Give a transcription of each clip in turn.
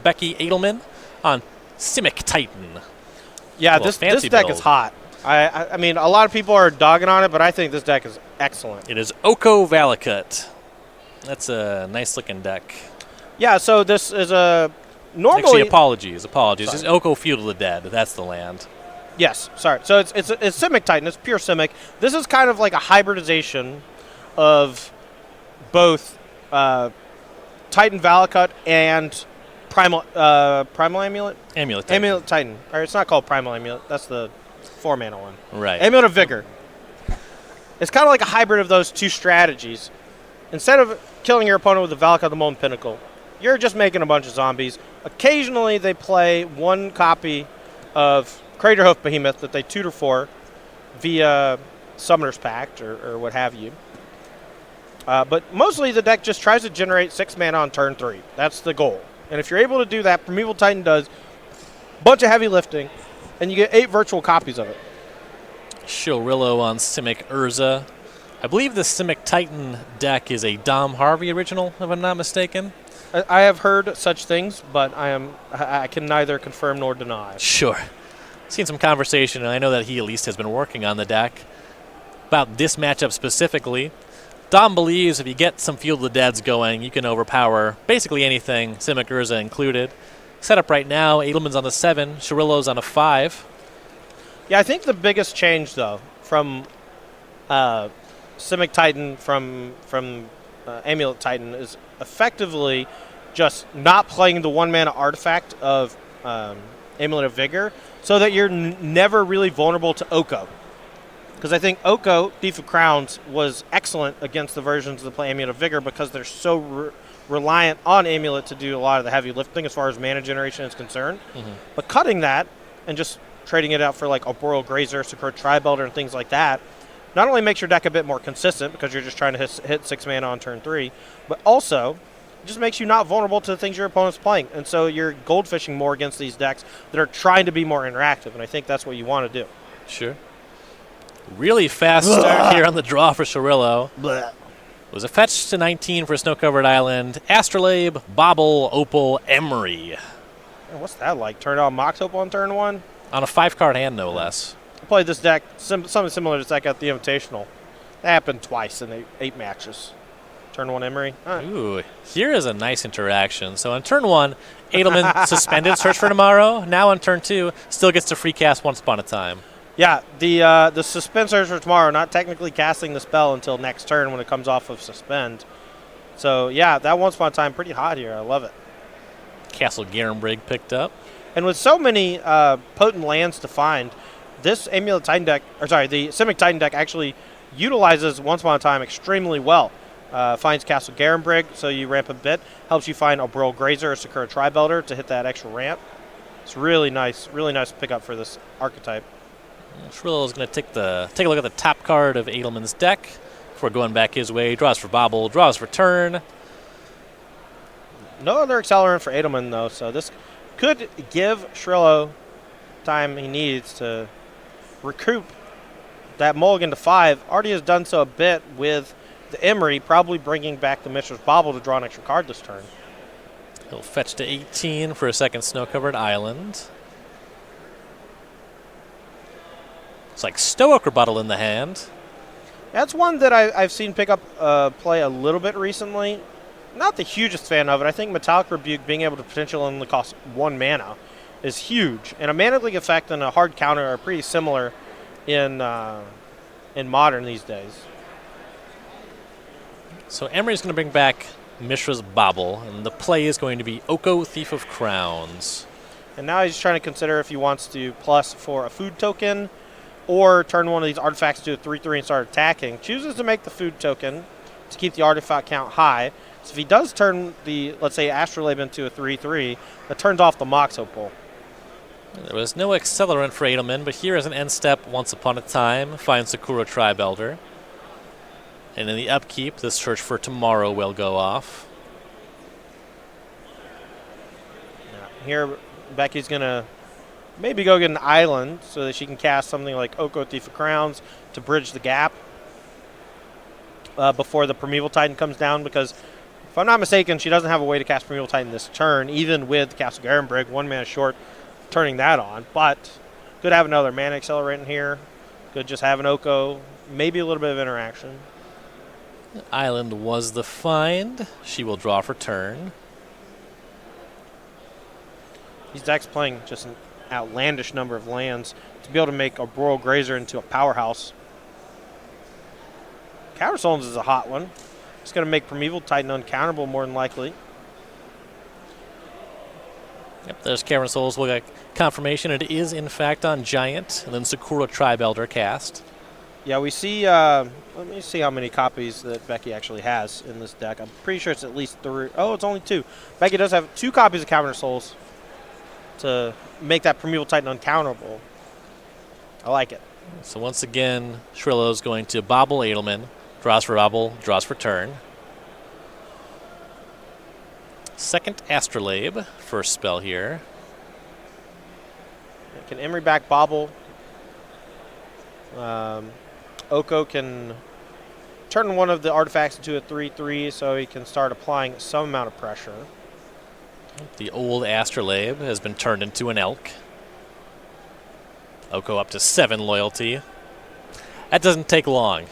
Becky Adlman on Simic Titan. Yeah, this deck is hot. I mean, a lot of people are dogging on it, but I think this deck is excellent. It is Oko Valakut. That's a nice-looking deck. Yeah, so this is a normally... Actually, apologies. This is Oko Feudal the Dead. That's the land. Yes, sorry. So it's Simic Titan. It's pure Simic. This is kind of like a hybridization of both Titan Valakut and Primal Amulet? Amulet Titan. Amulet Titan. Or it's not called Primal Amulet. That's the 4-mana one. Right. Amulet of Vigor. It's kind of like a hybrid of those two strategies. Instead of killing your opponent with the Valakut the Molten Pinnacle, you're just making a bunch of zombies. Occasionally they play one copy of Craterhoof Behemoth that they tutor for via Summoner's Pact or what have you. But mostly the deck just tries to generate 6 mana on turn 3. That's the goal. And if you're able to do that, Primeval Titan does a bunch of heavy lifting, and you get 8 virtual copies of it. Schirllo on Simic Urza. I believe the Simic Titan deck is a Dom Harvey original, if I'm not mistaken. I have heard such things, but I can neither confirm nor deny. Sure. Seen some conversation, and I know that he at least has been working on the deck. About this matchup specifically, Dom believes if you get some Field of the Deads going, you can overpower basically anything, Simic Urza included. Setup right now, Adlman's on the 7, Schirllo's on a 5. Yeah, I think the biggest change, though, from Simic Titan from Amulet Titan is effectively just not playing the 1-mana artifact of Amulet of Vigor so that you're never really vulnerable to Oko. Because I think Oko, Thief of Crowns, was excellent against the versions that play Amulet of Vigor because they're so reliant on Amulet to do a lot of the heavy lifting as far as mana generation is concerned. Mm-hmm. But cutting that and just trading it out for like Arboreal Grazer, Sakura Tri-Belter, and things like that not only makes your deck a bit more consistent because you're just trying to hit 6 mana on turn 3, but also just makes you not vulnerable to the things your opponent's playing. And so you're goldfishing more against these decks that are trying to be more interactive, and I think that's what you want to do. Sure. Really fast start here on the draw for Schirllo. It was a fetch to 19 for Snow-Covered Island. Astrolabe, Bobble, Opal, Emery. Man, what's that like? Turn on Mox Opal on turn 1? On a 5-card hand, no less. I played this deck, something similar to this deck at the Invitational. That happened twice in 8 matches. Turn 1 Emery. Ooh, here is a nice interaction. So on turn 1, Adlman suspended Search for Tomorrow. Now on turn 2, still gets to free cast Once Upon a Time. Yeah, the Suspend Search for Tomorrow, not technically casting the spell until next turn when it comes off of Suspend. So, yeah, that Once Upon a Time pretty hot here. I love it. Castle Garenbrig picked up. And with so many potent lands to find, this Amulet Titan deck, the Simic Titan deck actually utilizes Once Upon a Time extremely well. Finds Castle Garenbrig, so you ramp a bit. Helps you find Arboreal Grazer or Sakura Tri-Belter to hit that extra ramp. It's really nice pickup for this archetype. Schirllo is going to take a look at the top card of Adlman's deck before going back his way. Draws for Bobble, draws for turn. No other accelerant for Adlman, though, so this could give Schirllo time he needs to recoup that mulligan to 5. Already has done so a bit with the Emery, probably bringing back the Mishra's Bobble to draw an extra card this turn. He'll fetch to 18 for a second Snow-Covered Island. It's like Stoic Rebuttal in the hand. That's one that I've seen pick up play a little bit recently. Not the hugest fan of it. I think Metallic Rebuke being able to potentially only cost 1 mana is huge. And a Mana Leak effect and a hard counter are pretty similar in Modern these days. So Emery's going to bring back Mishra's Bobble, and the play is going to be Oko, Thief of Crowns. And now he's trying to consider if he wants to plus for a food token or turn one of these artifacts to a 3/3 and start attacking. Chooses to make the food token to keep the artifact count high. So if he does turn the, let's say, Astrolabe into a 3/3, that turns off the Mox Opal. There was no accelerant for Adlman, but here is an end step Once Upon a Time. Finds Sakura Tri-Belter. And in the upkeep, this Search for Tomorrow will go off. Yeah. Here, Becky's going to maybe go get an island so that she can cast something like Oko, Thief of Crowns to bridge the gap before the Primeval Titan comes down, because If I'm not mistaken, she doesn't have a way to cast Primeval Titan this turn, even with Castle Garenbrig, 1 mana short, turning that on. But could have another mana accelerant in here. Could just have an Oko, maybe a little bit of interaction. Island was the find. She will draw for turn. These decks playing just an outlandish number of lands to be able to make a Royal Grazer into a powerhouse. Counterstones is a hot one. It's going to make Primeval Titan uncounterable more than likely. Yep, there's Cavern Souls. We'll get confirmation. It is, in fact, on Giant. And then Sakura Tribe Elder cast. Yeah, we see, let me see how many copies that Becky actually has in this deck. I'm pretty sure it's at least 3. Oh, it's only 2. Becky does have 2 copies of Cavern Souls to make that Primeval Titan uncounterable. I like it. So once again, Schirllo is going to bobble Adlman. Draws for bobble, draws for turn. Second Astrolabe, first spell here. Can Emery back bobble? Oko can turn one of the artifacts into a 3/3 so he can start applying some amount of pressure. The old Astrolabe has been turned into an elk. Oko up to 7 loyalty. That doesn't take long.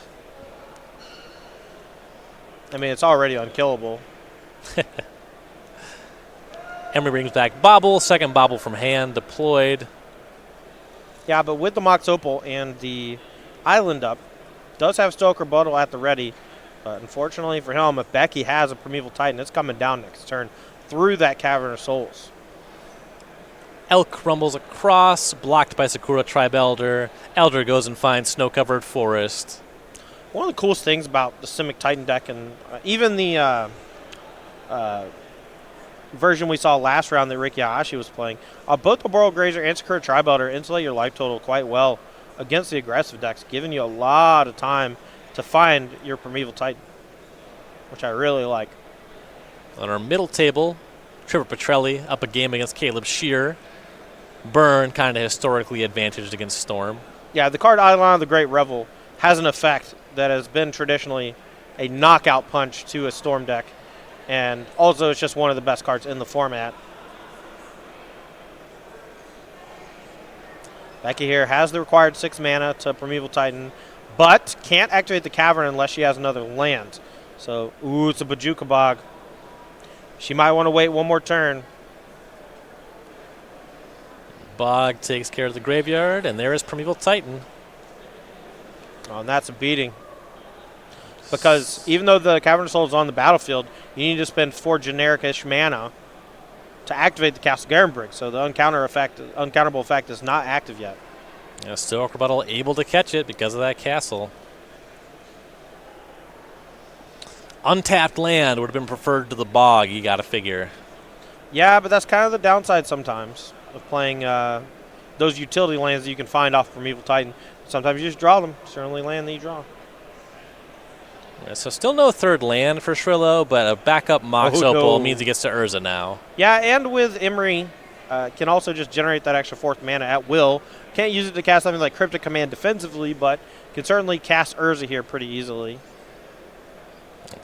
I mean, it's already unkillable. Emery brings back Bobble, second Bobble from hand, deployed. Yeah, but with the Mox Opal and the Island up, does have Stoke Rebuttal at the ready. But unfortunately for him, if Becky has a Primeval Titan, it's coming down next turn through that Cavern of Souls. Elk rumbles across, blocked by Sakura Tribe Elder. Elder goes and finds snow-covered forest. One of the coolest things about the Simic Titan deck, and even the version we saw last round that Ricky Hayashi was playing, both the Boral Grazer and Sakura Tribe Elder insulate your life total quite well against the aggressive decks, giving you a lot of time to find your Primeval Titan, which I really like. On our middle table, Trevor Petrilli up a game against Caleb Scherer. Burn kind of historically advantaged against Storm. Yeah, the card Adlman of the Great Revel has an effect that has been traditionally a knockout punch to a Storm deck, and also it's just one of the best cards in the format. Becky here has the required 6 mana to Primeval Titan, but can't activate the Cavern unless she has another land. So, ooh, it's a Bajuka Bog. She might want to wait one more turn. Bog takes care of the graveyard, and there is Primeval Titan. Oh, and that's a beating. Because even though the Cavern of Souls is on the battlefield, you need to spend 4 generic-ish mana to activate the Castle Garenbrig. So the uncounterable effect is not active yet. Yeah, still Rebuttal able to catch it because of that castle. Untapped land would have been preferred to the Bog, you got to figure. Yeah, but that's kind of the downside sometimes of playing those utility lands that you can find off Primeval Titan. Sometimes you just draw them. It's the only land that you draw. Yeah, so still no third land for Schirllo, but a backup Mox Opal means he gets to Urza now. Yeah, and with Emery, can also just generate that extra 4th mana at will. Can't use it to cast something like Cryptic Command defensively, but can certainly cast Urza here pretty easily.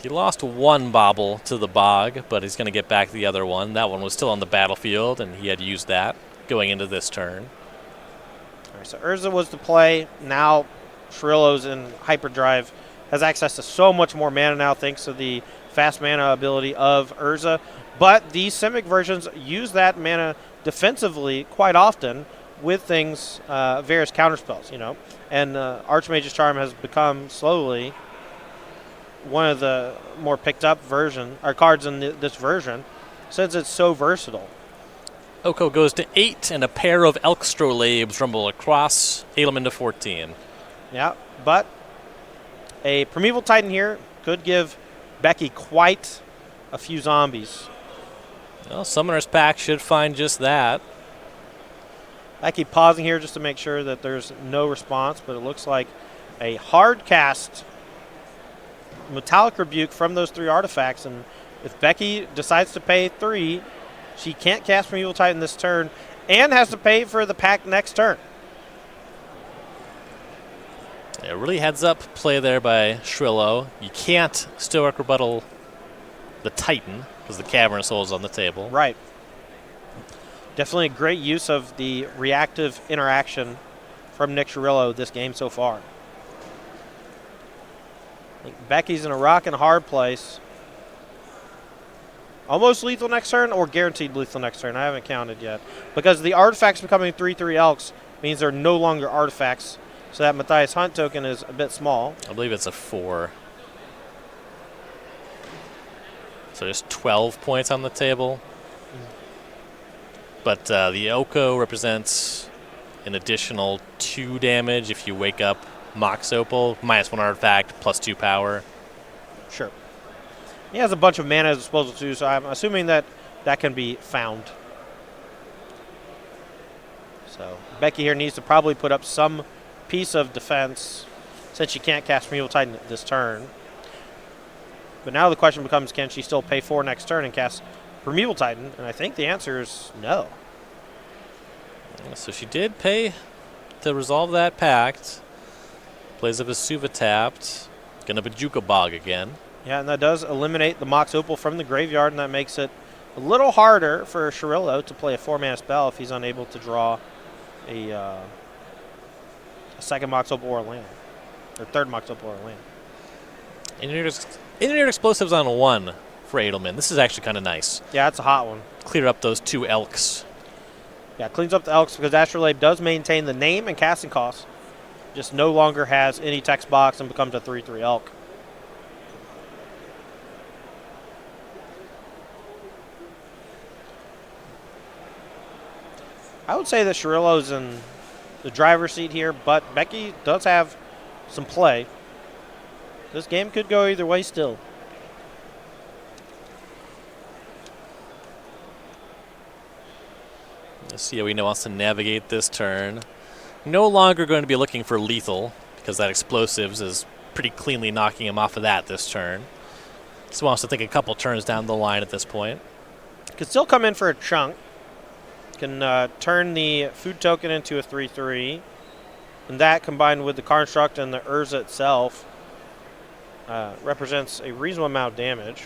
He lost 1 Bobble to the Bog, but he's going to get back the other one. That one was still on the battlefield, and he had used that going into this turn. All right, so Urza was the play. Now Schirllo's in Hyperdrive. Has access to so much more mana now thanks to the fast mana ability of Urza. But these Simic versions use that mana defensively quite often with things, various counterspells, you know. And Archmage's Charm has become slowly one of the more picked up cards in this version since it's so versatile. Oko goes to 8, and a pair of Elkstrolabes rumble across, Adlman to 14. Yeah, but a Primeval Titan here could give Becky quite a few zombies. Well, Summoner's Pack should find just that. I keep pausing here just to make sure that there's no response, but it looks like a hard cast Metallic Rebuke from those 3 artifacts, and if Becky decides to pay 3, she can't cast Primeval Titan this turn and has to pay for the pack next turn. Yeah, really heads up play there by Schirllo. You can't Stoic Rebuttal the Titan, because the Cavern Soul is on the table. Right. Definitely a great use of the reactive interaction from Nick Schirllo this game so far. I think Becky's in a rock and hard place. Almost lethal next turn or guaranteed lethal next turn. I haven't counted yet. Because the artifacts becoming 3/3 Elks means they're no longer artifacts. So that Matthias Hunt token is a bit small. I believe it's a 4. So there's 12 points on the table. But the Oko represents an additional 2 damage if you wake up Mox Opal, -1 artifact, +2 power. Sure. He has a bunch of mana at his disposal too, so I'm assuming that that can be found. So Becky here needs to probably put up some piece of defense since she can't cast Primeval Titan this turn. But now the question becomes, can she still pay 4 next turn and cast Primeval Titan? And I think the answer is no. So she did pay to resolve that pact. Plays a Vesuva tapped. Gonna Bajuka Bog again. Yeah, and that does eliminate the Mox Opal from the graveyard, and that makes it a little harder for Schirllo to play a 4-mana spell if he's unable to draw a second Mox Opal or a land. Or third Mox Opal or a land. Engineered Explosives on 1 for Adlman. This is actually kind of nice. Yeah, that's a hot one. Clear up those 2 Elks. Yeah, cleans up the Elks because Astrolabe does maintain the name and casting cost. Just no longer has any text box and becomes a 3/3 Elk. I would say that Schirllo's in the driver's seat here, but Becky does have some play. This game could go either way still. Let's see how he wants to navigate this turn. No longer going to be looking for lethal, because that explosives is pretty cleanly knocking him off of that this turn. So wants to think a couple turns down the line at this point. Could still come in for a chunk. Can turn the food token into a 3/3. And that combined with the construct and the Urza itself represents a reasonable amount of damage.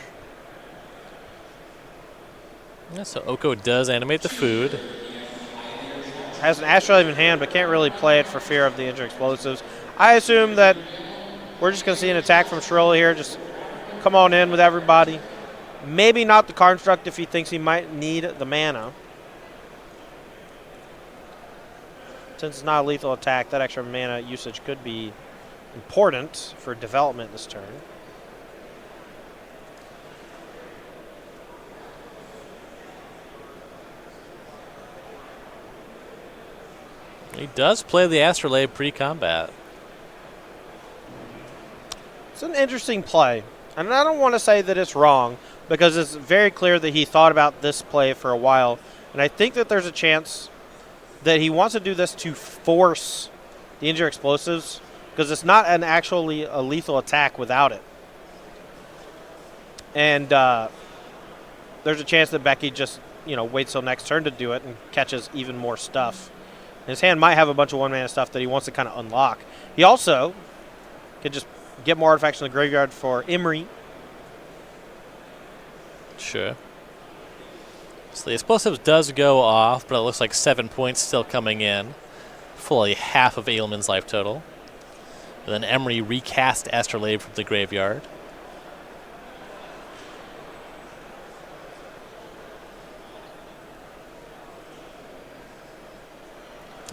Yeah, so Oko does animate the food. Has an Astrolabe in hand, but can't really play it for fear of the Engineered Explosives. I assume that we're just going to see an attack from Schirllo here. Just come on in with everybody. Maybe not the construct if he thinks he might need the mana. Since it's not a lethal attack, that extra mana usage could be important for development this turn. He does play the Astrolabe pre-combat. It's an interesting play. And I don't want to say that it's wrong, because it's very clear that he thought about this play for a while. And I think that there's a chance that he wants to do this to force the Engineered Explosives, because it's not actually a lethal attack without it. And there's a chance that Becky just, waits till next turn to do it and catches even more stuff. His hand might have a bunch of 1-mana stuff that he wants to kind of unlock. He also could just get more artifacts in the graveyard for Imri. Sure. So the explosives does go off, but it looks like 7 points still coming in. Fully half of Adlman's life total. And then Emery recast Astrolabe from the graveyard.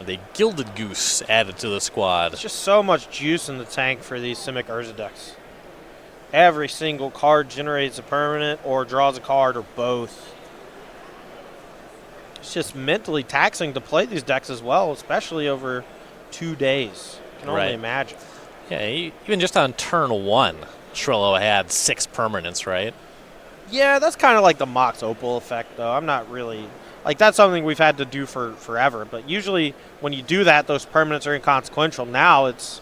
The Gilded Goose added to the squad. There's just so much juice in the tank for these Simic Urza decks. Every single card generates a permanent or draws a card or both. It's just mentally taxing to play these decks as well, especially over 2 days. I can only imagine. Yeah, even just on turn 1, Schirllo had 6 permanents, right? Yeah, that's kind of like the Mox Opal effect, though. I'm not really... that's something we've had to do for forever. But usually when you do that, those permanents are inconsequential. Now it's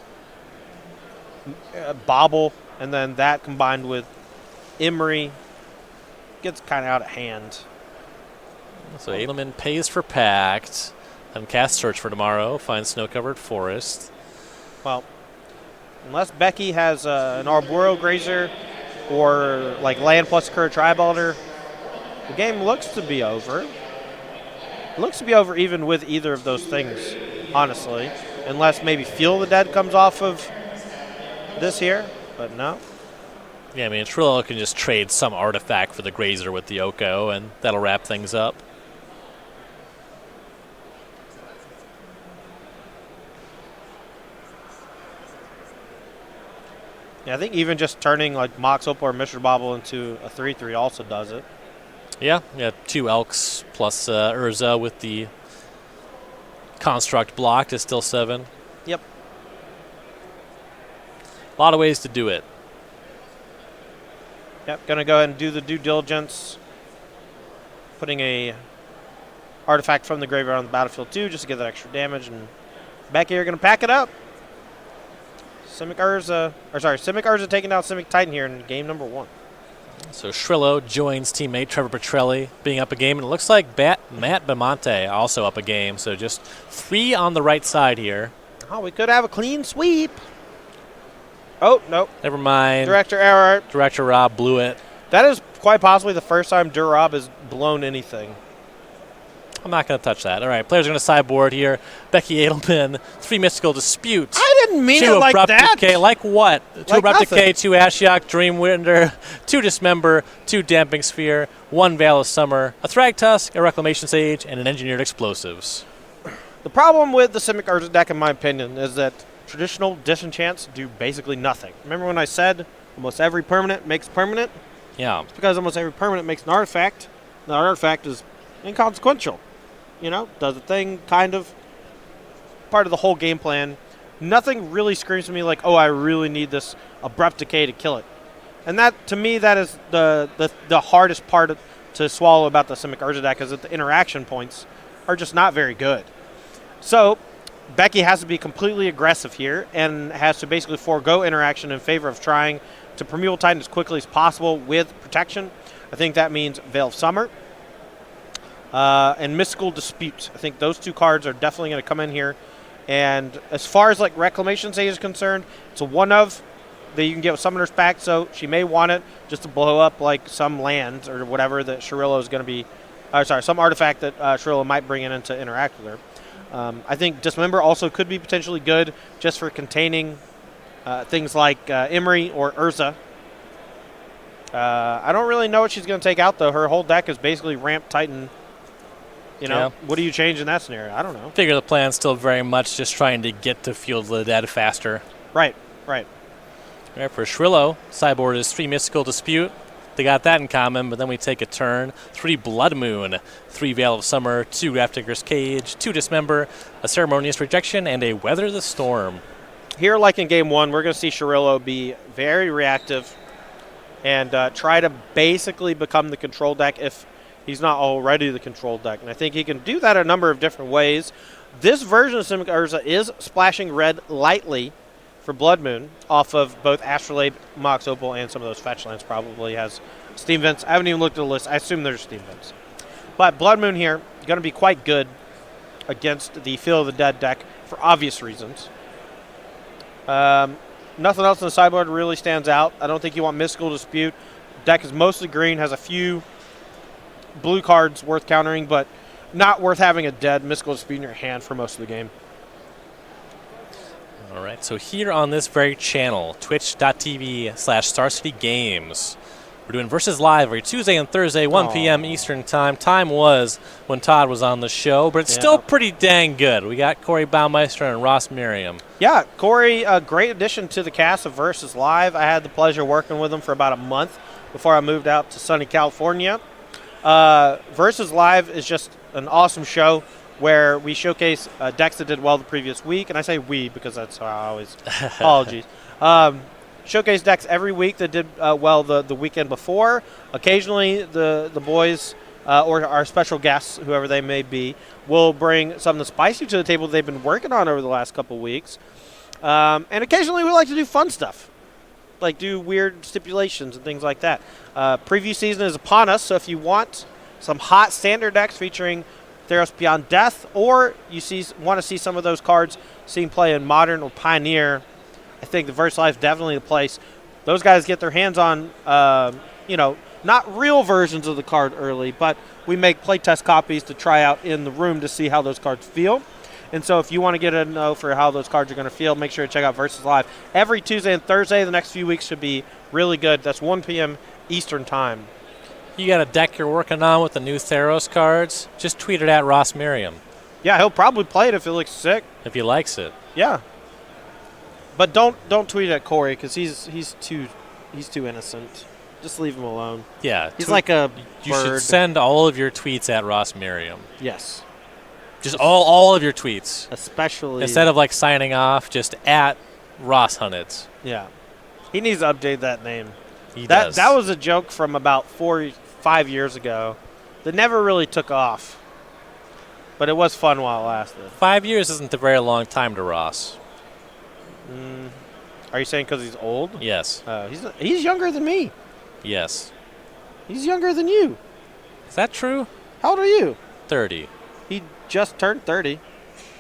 Bobble, and then that combined with Imri gets kind of out of hand. So Adlman pays for Pact, then casts Search for Tomorrow, finds Snow-Covered Forest. Well, unless Becky has an Arboreal Grazer or like land plus occur Tri-Bolter, the game looks to be over. It looks to be over even with either of those things, honestly. Unless maybe Feel the Dead comes off of this here, but no. Yeah, I mean, Schirllo can just trade some artifact for the Grazer with the Oko, and that'll wrap things up. Yeah, I think even just turning like Mox Opal or Mr. Bobble into a 3/3 also does it. Yeah, 2 Elks plus Urza with the Construct blocked is still 7. Yep. A lot of ways to do it. Yep, gonna go ahead and do the due diligence. Putting a artifact from the graveyard on the battlefield too, just to get that extra damage. And Becky are gonna pack it up. Simic Urza taking down Simic Titan here in game number 1. So Schirllo joins teammate Trevor Petrilli being up a game, and it looks like Matt Bimonte also up a game. So just 3 on the right side here. Oh, we could have a clean sweep. Oh, nope. Never mind. Director error. Director Rob blew it. That is quite possibly the first time Rob has blown anything. I'm not going to touch that. All right, players are going to sideboard here. Becky Adlman, 3 Mystical Dispute. I didn't mean it like Abrupt that. Decay. Like what? 2 Like Abrupt nothing. Decay, 2 Ashiok, Dreamwinder, 2 Dismember, 2 Damping Sphere, 1 Veil of Summer, a Thragtusk, a Reclamation Sage, and an Engineered Explosives. The problem with the Simic Urza deck, in my opinion, is that traditional disenchants do basically nothing. Remember when I said almost every permanent makes permanent? Yeah. It's because almost every permanent makes an artifact. The artifact is inconsequential. You know, does a thing, kind of. Part of the whole game plan. Nothing really screams to me like, oh, I really need this Abrupt Decay to kill it. And that, to me, that is the hardest part to swallow about the Simic Urza deck, is that the interaction points are just not very good. So Becky has to be completely aggressive here and has to basically forego interaction in favor of trying to Primeval Titan as quickly as possible with protection. I think that means Veil of Summer and Mystical Dispute. I think those 2 cards are definitely going to come in here. And as far as like Reclamation Sage is concerned, it's a 1-of that you can get with Summoner's Pact, so she may want it just to blow up like some lands or whatever that Schirllo is going to be, some artifact that Schirllo might bring in to interact with her. I think Dismember also could be potentially good just for containing things like Emery or Urza. I don't really know what she's going to take out, though. Her whole deck is basically Ramp Titan. You know, What do you change in that scenario? I don't know. Figure the plan's still very much just trying to get to Field of the Dead faster. Right. All right, for Schirllo, sideboard is 3 Mystical Dispute. They got that in common, but then we take a turn. 3 Blood Moon, 3 Veil of Summer, 2 Grafdigger's Cage, 2 Dismember, a Ceremonious Rejection, and a Weather the Storm. Here, like in game 1, we're going to see Schirllo be very reactive and try to basically become the control deck if he's not already the control deck. And I think he can do that a number of different ways. This version of Simic Urza is splashing red lightly for Blood Moon off of both Astrolabe, Mox Opal, and some of those fetch lands. Probably has Steam Vents. I haven't even looked at the list. I assume there's Steam Vents. But Blood Moon here, going to be quite good against the Field of the Dead deck for obvious reasons. Nothing else in the sideboard really stands out. I don't think you want Mystical Dispute. Deck is mostly green, has a few blue cards worth countering, but not worth having a dead Mystical Dispute in your hand for most of the game. All right, so here on this very channel, twitch.tv/StarCityGames, we're doing Versus Live every Tuesday and Thursday, 1 p.m. Eastern Time. Time was when Todd was on the show, but it's still pretty dang good. We got Corey Baumeister and Ross Merriam. Yeah, Corey, a great addition to the cast of Versus Live. I had the pleasure working with him for about a month before I moved out to sunny California. Versus Live is just an awesome show where we showcase decks that did well the previous week. And I say we because that's how I always apologies. Showcase decks every week that did well the weekend before. Occasionally the boys or our special guests, whoever they may be, will bring something spicy to the table they've been working on over the last couple weeks. And occasionally we like to do fun stuff, like do weird stipulations and things like that. Preview season is upon us, so if you want some hot standard decks featuring Theros Beyond Death, or you want to see some of those cards seen play in Modern or Pioneer, I think the Versus Live is definitely the place. those guys get their hands on, not real versions of the card early, but we make playtest copies to try out in the room to see how those cards feel. And so if you want to get a know for how those cards are going to feel, make sure to check out Versus Live. Every Tuesday and Thursday, the next few weeks should be really good. That's 1 p.m. Eastern Time. You got a deck you're working on with the new Theros cards? Just tweet it at Ross Merriam. Yeah, he'll probably play it if it looks sick. If he likes it. Yeah. But don't tweet at Corey because he's too innocent. Just leave him alone. Yeah. He's like a You bird. should send all of your tweets at Ross Merriam. Yes. Just all of your tweets. Especially. Instead of like signing off, just at Ross Hunnits. Yeah. He needs to update that name. He does. That was a joke from about 5 years ago that never really took off. But it was fun while it lasted. 5 years isn't a very long time to Ross. Are you saying because he's old? Yes. He's younger than me. Yes. He's younger than you. Is that true? How old are you? 30. He just turned 30.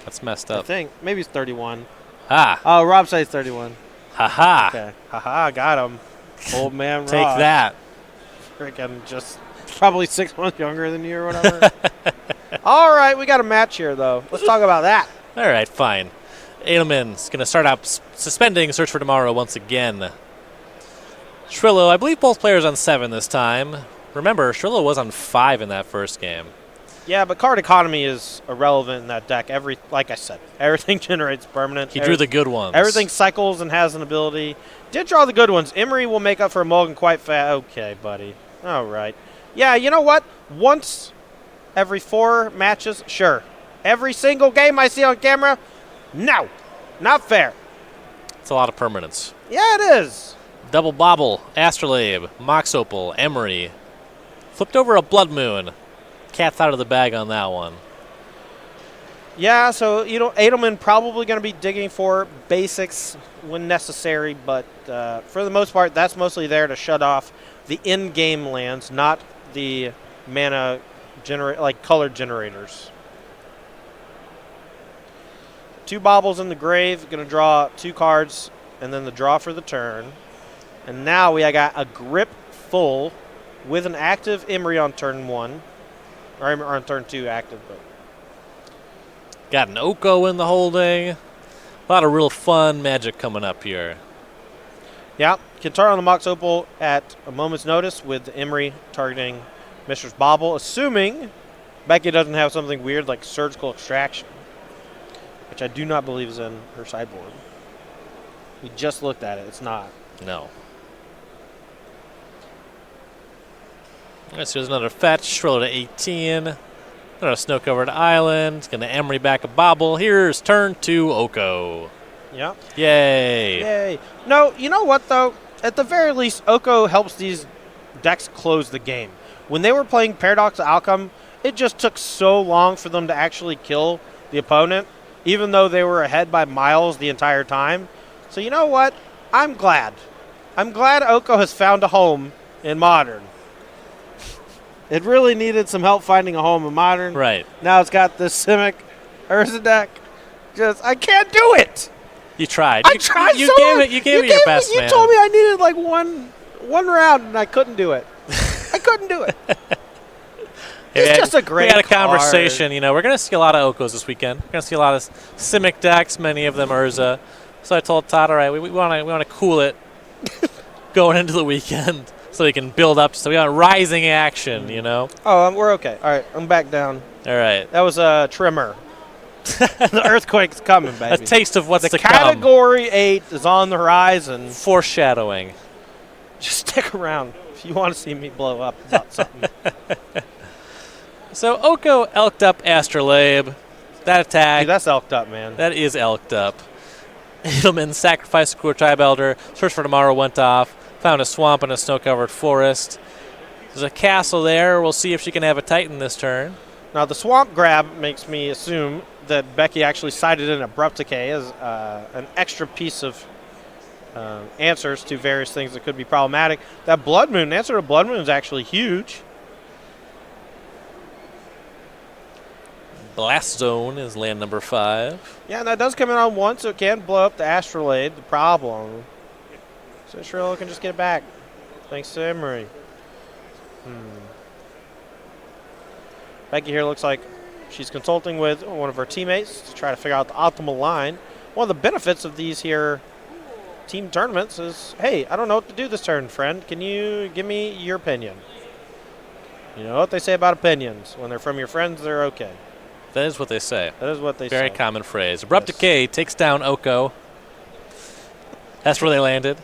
That's messed I up. think. Maybe he's 31. Ah. Oh, Rob says 31. Ha-ha. Okay. Haha, got him. Old man Rob. Take that. Freaking just probably 6 months younger than you or whatever. All right, we got a match here, though. Let's talk about that. All right, fine. Adlman's going to start out suspending Search for Tomorrow once again. Schirllo, I believe both players on 7 this time. Remember, Schirllo was on 5 in that first game. Yeah, but card economy is irrelevant in that deck. Like I said, everything generates permanent. He drew the good ones. Everything cycles and has an ability. Did draw the good ones. Emery will make up for a mulligan quite fast. Okay, buddy. All right. Yeah, you know what? Once every 4 matches, sure. Every single game I see on camera, no. Not fair. It's a lot of permanence. Yeah, it is. Double Bobble, Astrolabe, Mox Opal, Emery. Flipped over a Blood Moon. Cat's out of the bag on that one. Yeah, so, Adlman probably going to be digging for basics when necessary, but for the most part, that's mostly there to shut off the in-game lands, not the mana colored generators. 2 baubles in the grave, going to draw 2 cards, and then the draw for the turn. And now we got a grip full with an active Emery on turn 1. Or on turn 2 active, but. Got an Oko in the holding. A lot of real fun magic coming up here. Yeah, can turn on the Mox Opal at a moment's notice with the Emery targeting Mistress Bauble, assuming Becky doesn't have something weird like Surgical Extraction, which I do not believe is in her sideboard. We just looked at it. It's not. No. All right, so there's another fetch. Schirllo to 18. Another snow-covered island. Going to Emery back a Bobble. Here's turn 2 Oko. Yeah. Yay. Yay. No, you know what, though? At the very least, Oko helps these decks close the game. When they were playing Paradox Outcome, it just took so long for them to actually kill the opponent, even though they were ahead by miles the entire time. So you know what? I'm glad. I'm glad Oko has found a home in Modern. It really needed some help finding a home in Modern. Right. Now it's got this Simic Urza deck. I can't do it. You tried. I tried you so gave hard. It, you gave it your best, man. You told me I needed like one round, and I couldn't do it. I couldn't do it. It's just a great We had a card. conversation. We're going to see a lot of Okos this weekend. We're going to see a lot of Simic decks, many of them Urza. So I told Todd, all right, we want to cool it going into the weekend so we can build up. So we want rising action, Oh, we're okay. All right, I'm back down. All right. That was a trimmer. The earthquake's coming, baby. A taste of what's to come. Category 8 is on the horizon. Foreshadowing. Just stick around if you want to see me blow up about something. So Oko elked up Astrolabe. That attack. Dude, that's elked up, man. That is elked up. Adlman sacrificed a Core Tribe Elder. Search for Tomorrow went off. Found a swamp and a snow-covered forest. There's a castle there. We'll see if she can have a Titan this turn. Now, the swamp grab makes me assume that Becky actually cited in Abrupt Decay as an extra piece of answers to various things that could be problematic. That Blood Moon, answer to Blood Moon is actually huge. Blast Zone is land number 5. Yeah, and that does come in on 1, so it can blow up the Astrolabe. The problem So Schirllo can just get it back. Thanks to Emery. Becky here looks like she's consulting with one of her teammates to try to figure out the optimal line. One of the benefits of these here team tournaments is, hey, I don't know what to do this turn, friend. Can you give me your opinion? You know what they say about opinions. When they're from your friends, they're okay. That is what they say. That is what they say. Very common phrase. Abrupt Decay takes down Oko. That's where they landed.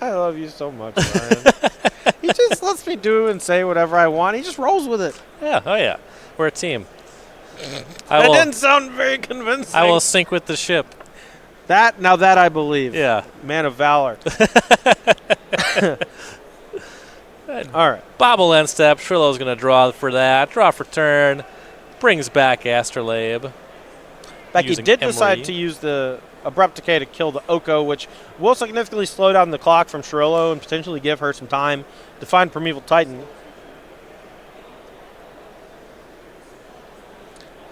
I love you so much, Ryan. He just lets me do and say whatever I want. He just rolls with it. Yeah, oh yeah. We're a team. That didn't sound very convincing. I will sink with the ship. Now that I believe. Yeah. Man of valor. All right. Bobble end step. Schirllo's going to draw for that. Draw for turn. Brings back Astrolabe. Becky did decide to use the Abrupt Decay to kill the Oko, which will significantly slow down the clock from Schirllo and potentially give her some time to find Primeval Titan.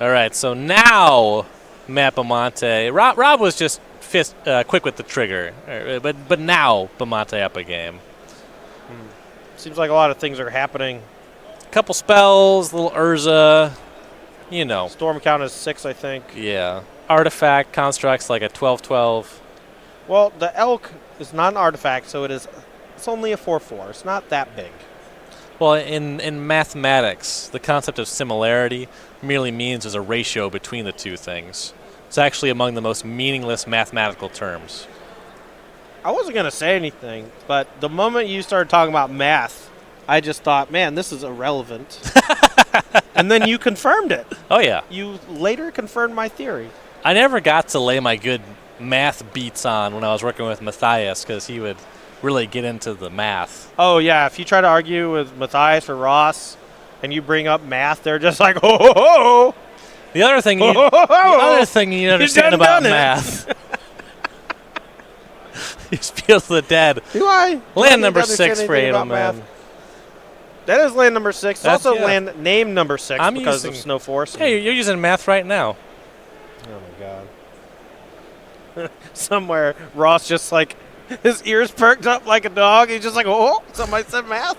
All right, so now Bimonte. Rob was just quick with the trigger, but now Bimonte up a game. Seems like a lot of things are happening. Couple spells, little Urza, you know. Storm count is 6, I think. Yeah. Artifact constructs like a 12/12. Well, the Elk is not an artifact, so it's only a 4/4. It's not that big. Well, in mathematics, the concept of similarity merely means there's a ratio between the two things. It's actually among the most meaningless mathematical terms. I wasn't going to say anything, but the moment you started talking about math, I just thought, man, this is irrelevant. And then you confirmed it. Oh, yeah. You later confirmed my theory. I never got to lay my good math beats on when I was working with Matthias because he would really get into the math. Oh, yeah. If you try to argue with Matthias or Ross and you bring up math, they're just like, ho, ho, ho. The other thing you understand about math. He feels the dead. Do I? Land number 6 for Adlman. That is land number 6. It's also land name number 6 I'm because of Snow Force. Hey, you're using math right now. Oh, my God. Somewhere, Ross just like, his ears perked up like a dog. He's just like, oh, somebody said math.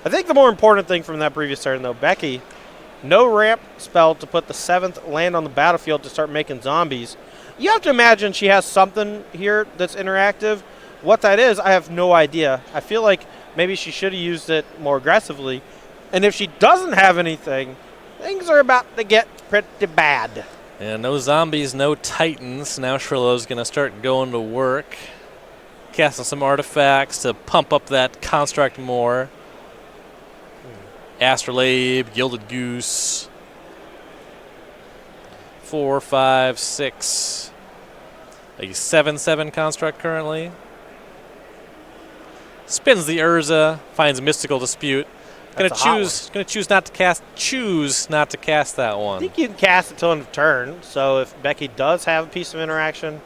I think the more important thing from that previous turn, though, Becky, no ramp spell to put the 7th land on the battlefield to start making zombies. You have to imagine she has something here that's interactive. What that is, I have no idea. I feel like maybe she should have used it more aggressively. And if she doesn't have anything, things are about to get pretty bad. Yeah, no zombies, no titans. Now Schirllo's going to start going to work. Casting some artifacts to pump up that construct more. Astrolabe, Gilded Goose. 4, 5, 6. A 7/7 construct currently. Spins the Urza, finds Mystical Dispute. Gonna choose not to cast that one. I think you can cast it till end of turn. So if Becky does have a piece of interaction,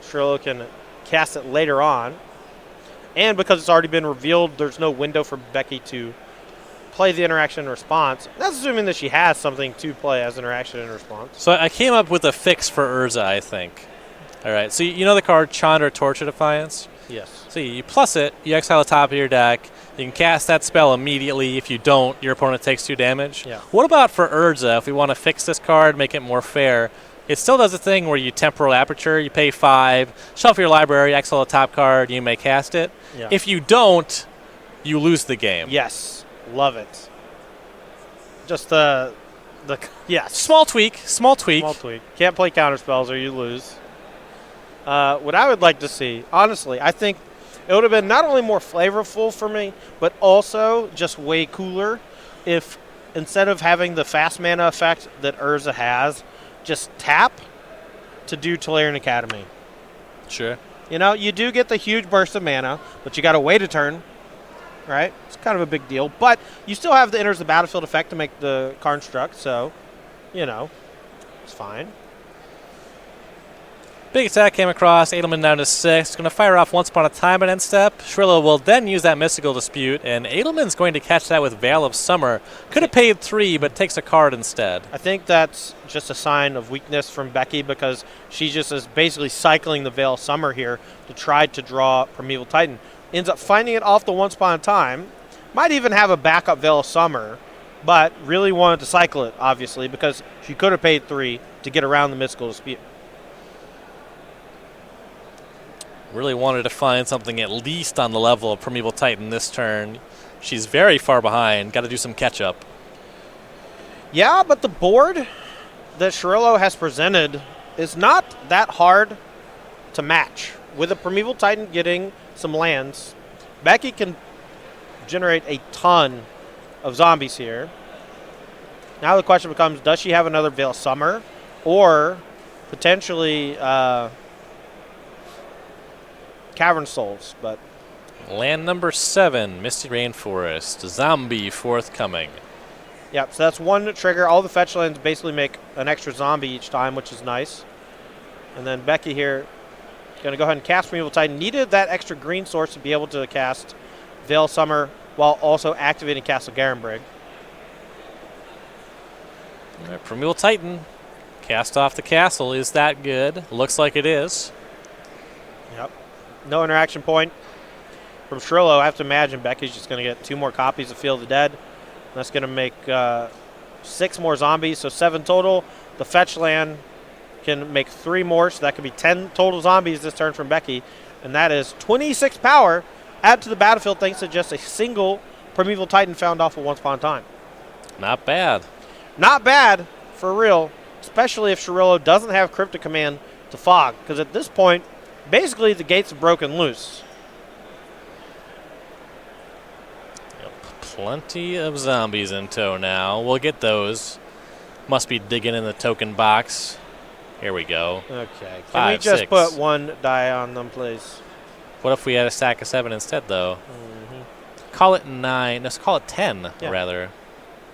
Schirllo can cast it later on. And because it's already been revealed, there's no window for Becky to play the interaction in response. That's assuming that she has something to play as interaction in response. So I came up with a fix for Urza, I think. All right, so you know the card Chandra Torch of Defiance? Yes. So you plus it, you exile the top of your deck. You can cast that spell immediately. If you don't, your opponent takes 2 damage. Yeah. What about for Urza, if we want to fix this card, make it more fair? It still does a thing where you temporal aperture, you pay 5, shuffle your library, exile the top card, you may cast it. Yeah. If you don't, you lose the game. Yes. Love it. Just yes. Small tweak. Small tweak. Can't play counter spells or you lose. What I would like to see, honestly, I think it would have been not only more flavorful for me, but also just way cooler if instead of having the fast mana effect that Urza has, just tap to do Tolarian Academy. Sure. You know, you do get the huge burst of mana, but you got to wait a turn, right? It's kind of a big deal. But you still have the enters the battlefield effect to make the construct, so, you know, it's fine. Big attack came across. Adlman down to 6. Going to fire off Once Upon a Time at end step. Schirllo will then use that Mystical Dispute, and Adlman's going to catch that with Veil of Summer. Could have paid 3, but takes a card instead. I think that's just a sign of weakness from Becky because she just is basically cycling the Veil of Summer here to try to draw Primeval Titan. Ends up finding it off the Once Upon a Time. Might even have a backup Veil of Summer, but really wanted to cycle it, obviously, because she could have paid 3 to get around the Mystical Dispute. Really wanted to find something at least on the level of Primeval Titan this turn. She's very far behind. Got to do some catch-up. Yeah, but the board that Schirllo has presented is not that hard to match. With a Primeval Titan getting some lands, Becky can generate a ton of zombies here. Now the question becomes, does she have another Veil Summer? Or potentially Cavern Souls, but Land number 7, Misty Rainforest. Zombie forthcoming. Yep, so that's one trigger. All the fetch lands basically make an extra zombie each time, which is nice. And then Becky here going to go ahead and cast Primeval Titan. Needed that extra green source to be able to cast Veil Summer while also activating Castle Garenbrig. All right, Primeval Titan. Cast off the castle. Is that good? Looks like it is. Yep. No interaction point from Schirllo. I have to imagine Becky's just going to get 2 more copies of Field of the Dead. That's going to make 6 more zombies, so 7 total. The fetch land can make 3 more, so that could be 10 total zombies this turn from Becky. And that is 26 power added to the battlefield thanks to just a single Primeval Titan found off of Once Upon a Time. Not bad. Not bad, for real, especially if Schirllo doesn't have Cryptic Command to fog, because at this point, basically the gates have broken loose. Plenty of zombies in tow now. We'll get those. Must be digging in the token box. Here we go. Okay. Can 5, we just 6. put 1 die on them, please? What if we had a stack of 7 instead, though? Call it 9. Let's call it 10, rather.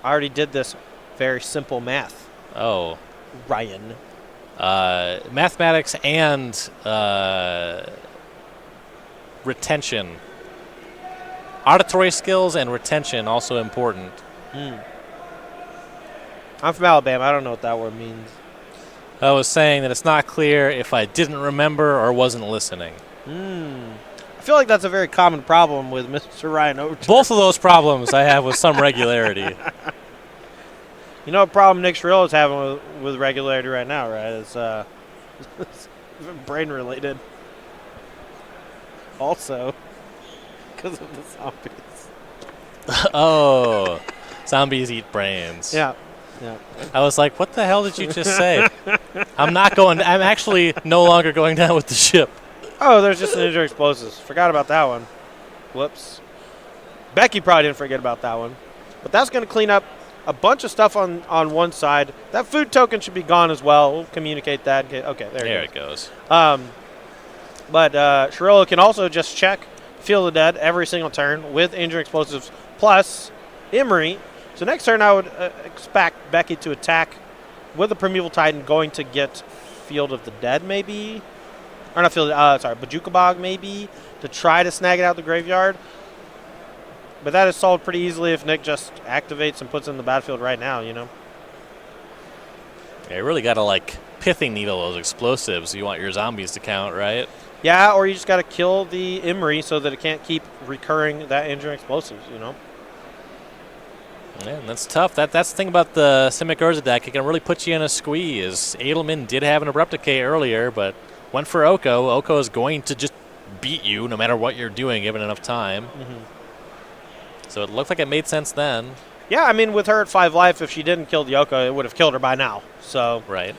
I already did this very simple math. Oh. Ryan. Mathematics and retention. Auditory skills and retention also important. I'm from Alabama. I don't know what that word means. I was saying that it's not clear if I didn't remember or wasn't listening. I feel like that's a very common problem with Mr. Ryan Overton. Both of those problems I have with some regularity. You know what problem Nick Schirllo is having with regularity right now, right? It's brain-related. Also, because of the zombies. Oh, zombies eat brains. Yeah. I was like, what the hell did you just say? I'm actually no longer going down with the ship. Oh, there's just Ninja Explosives. Forgot about that one. Whoops. Becky probably didn't forget about that one. But that's going to clean up a bunch of stuff on one side. That food token should be gone as well. We'll communicate that. Okay, there it goes. But Schirllo can also just check Field of the Dead every single turn with Injuring Explosives plus Emery. So next turn I would expect Becky to attack with a Primeval Titan going to get Field of the Dead maybe. Or not Field, Bajuka Bog maybe to try to snag it out the graveyard. But that is solved pretty easily if Nick just activates and puts it in the battlefield right now, you know. Yeah, you really got to, pithing needle those explosives. You want your zombies to count, right? Yeah, or you just got to kill the Emery so that it can't keep recurring that Injuring Explosives, you know. Yeah, and that's tough. That's the thing about the Simic Urza deck. It can really put you in a squeeze. Adlman did have an Abrupt Decay earlier, but went for Oko. Oko is going to just beat you no matter what you're doing, given enough time. So it looked like it made sense then. Yeah, I mean, with her at 5 life, if she didn't kill the Oko, it would have killed her by now. So right.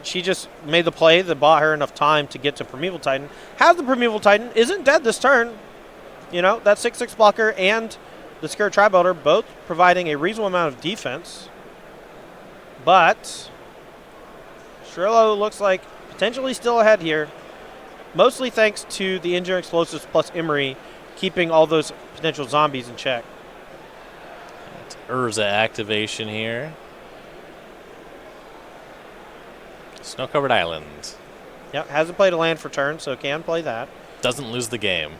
She just made the play that bought her enough time to get to Primeval Titan. Has the Primeval Titan, isn't dead this turn. You know, that 6/6 blocker and the Scherer Tri-Builder both providing a reasonable amount of defense. But Schirllo looks like potentially still ahead here. Mostly thanks to the Injuring Explosives plus Emery keeping all those potential zombies in check. It's Urza activation here. Snow-covered island. Yep, hasn't played a land for turn, so can play that. Doesn't lose the game.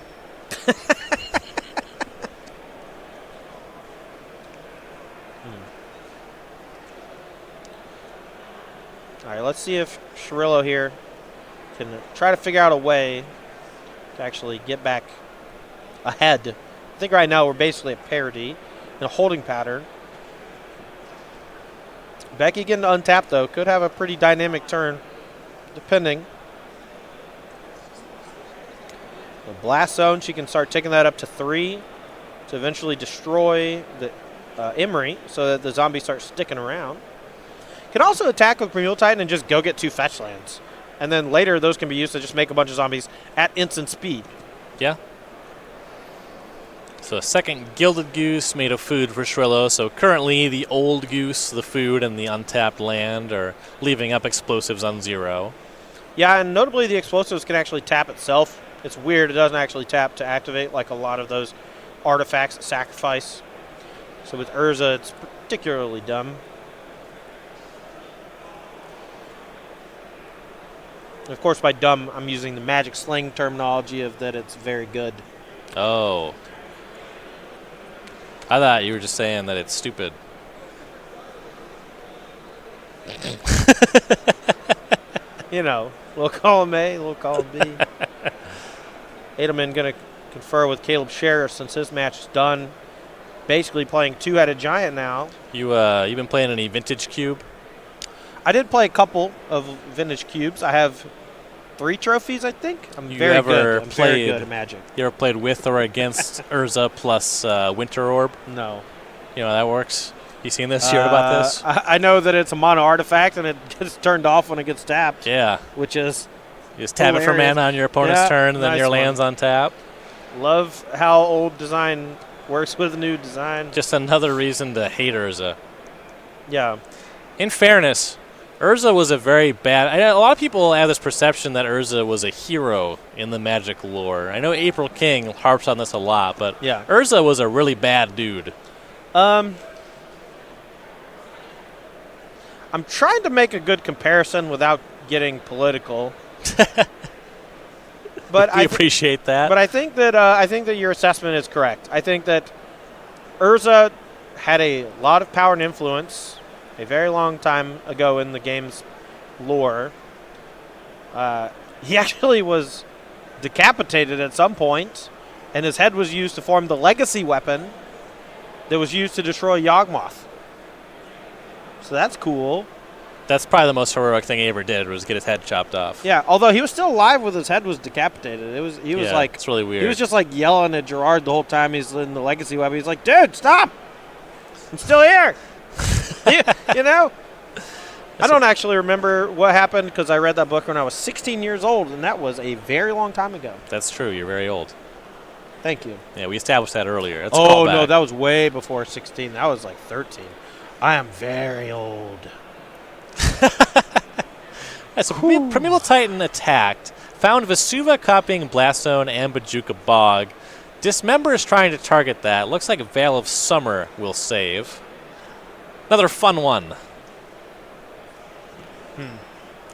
All right, let's see if Schirllo here can try to figure out a way to actually get back ahead. I think right now we're basically at parity in a holding pattern. Becky getting to untap, though, could have a pretty dynamic turn, depending. The blast zone, she can start taking that up to 3 to eventually destroy the Emery so that the zombies start sticking around. Can also attack with Primule Titan and just go get 2 fetch lands. And then later, those can be used to just make a bunch of zombies at instant speed. Yeah. So a second Gilded Goose made of food for Schirllo. So currently the old goose, the food, and the untapped land are leaving up explosives on 0. Yeah, and notably the explosives can actually tap itself. It's weird. It doesn't actually tap to activate like a lot of those artifacts that sacrifice. So with Urza, it's particularly dumb. And of course, by dumb, I'm using the Magic slang terminology of that it's very good. Oh. I thought you were just saying that it's stupid. You know, little column A, little column B. Adlman going to confer with Caleb Scherer since his match is done. Basically playing two-headed giant now. You been playing any Vintage Cube? I did play a couple of vintage cubes. I have 3 trophies, I think. I'm very good at Magic. You ever played with or against Urza plus Winter Orb? No. You know how that works? You seen this? You heard about this? I know that it's a mono artifact and it gets turned off when it gets tapped. Yeah. Which is you just tap it for mana on your opponent's turn, and then your land's on tap. Love how old design works with the new design. Just another reason to hate Urza. Yeah. In fairness, Urza was a very bad... a lot of people have this perception that Urza was a hero in the Magic lore. I know April King harps on this a lot, but yeah. Urza was a really bad dude. I'm trying to make a good comparison without getting political. But we appreciate that. But I think that your assessment is correct. I think that Urza had a lot of power and influence a very long time ago in the game's lore. He actually was decapitated at some point, and his head was used to form the legacy weapon that was used to destroy Yawgmoth. So that's cool. That's probably the most heroic thing he ever did was get his head chopped off. Yeah, although he was still alive when his head was decapitated. He was like, it's really weird. He was just like yelling at Gerard the whole time he's in the legacy weapon. He's like, dude, stop! I'm still here. you know? I don't actually remember what happened because I read that book when I was 16 years old, and that was a very long time ago. That's true. You're very old. Thank you. Yeah, we established that earlier. That's no, that was way before 16. That was like 13. I am very old. So Primeval Titan attacked, found Vesuva copying Blastone and Bajuka Bog. Dismember is trying to target that. Looks like Veil of Summer will save. Another fun one.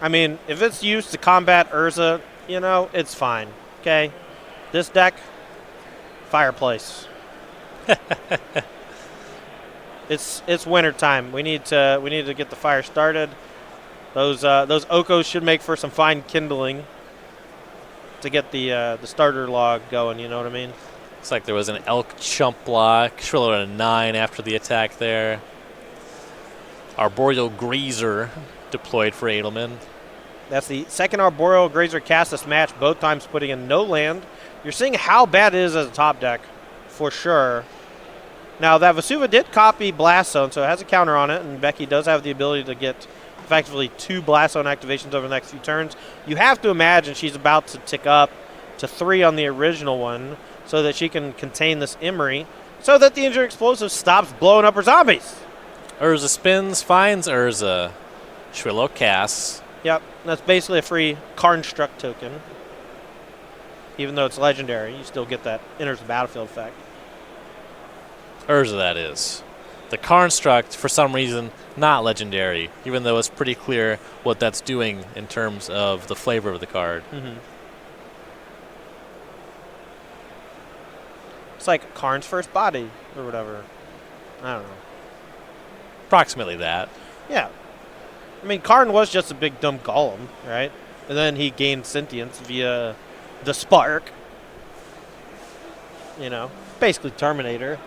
I mean, if it's used to combat Urza, you know, it's fine. Okay? This deck, fireplace. It's winter time. We need to get the fire started. Those Okos should make for some fine kindling to get the starter log going. You know what I mean? Looks like there was an elk chump block. Schirllo at a 9 after the attack there. Arboreal Grazer deployed for Adlman. That's the second Arboreal Grazer cast this match, both times putting in no land. You're seeing how bad it is as a top deck, for sure. Now, that Vesuva did copy Blast Zone, so it has a counter on it, and Becky does have the ability to get effectively 2 Blast Zone activations over the next few turns. You have to imagine she's about to tick up to 3 on the original one so that she can contain this Emery so that the Injured Explosive stops blowing up her zombies. Urza spins, finds Urza. Schirllo casts. Yep, that's basically a free Karnstruck token. Even though it's legendary, you still get that enters the battlefield effect. Urza, that is. The Construct, for some reason, not legendary, even though it's pretty clear what that's doing in terms of the flavor of the card. It's like Karn's first body or whatever. I don't know. Approximately that. Yeah. I mean, Karn was just a big dumb golem, right? And then he gained sentience via the spark. You know, basically Terminator.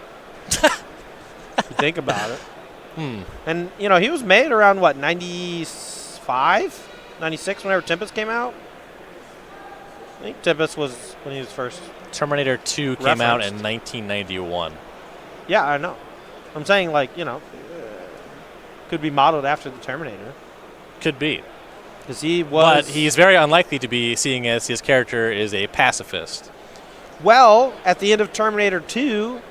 If you think about it. And, you know, he was made around, what, 95? 96, whenever Tempest came out? I think Tempest was when he was first. Terminator 2 came out in 1991. Yeah, I know. I'm saying, like, you know, could be modeled after the Terminator. Could be. Because he was. But he's very unlikely to be, seeing as his character is a pacifist. Well, at the end of Terminator 2,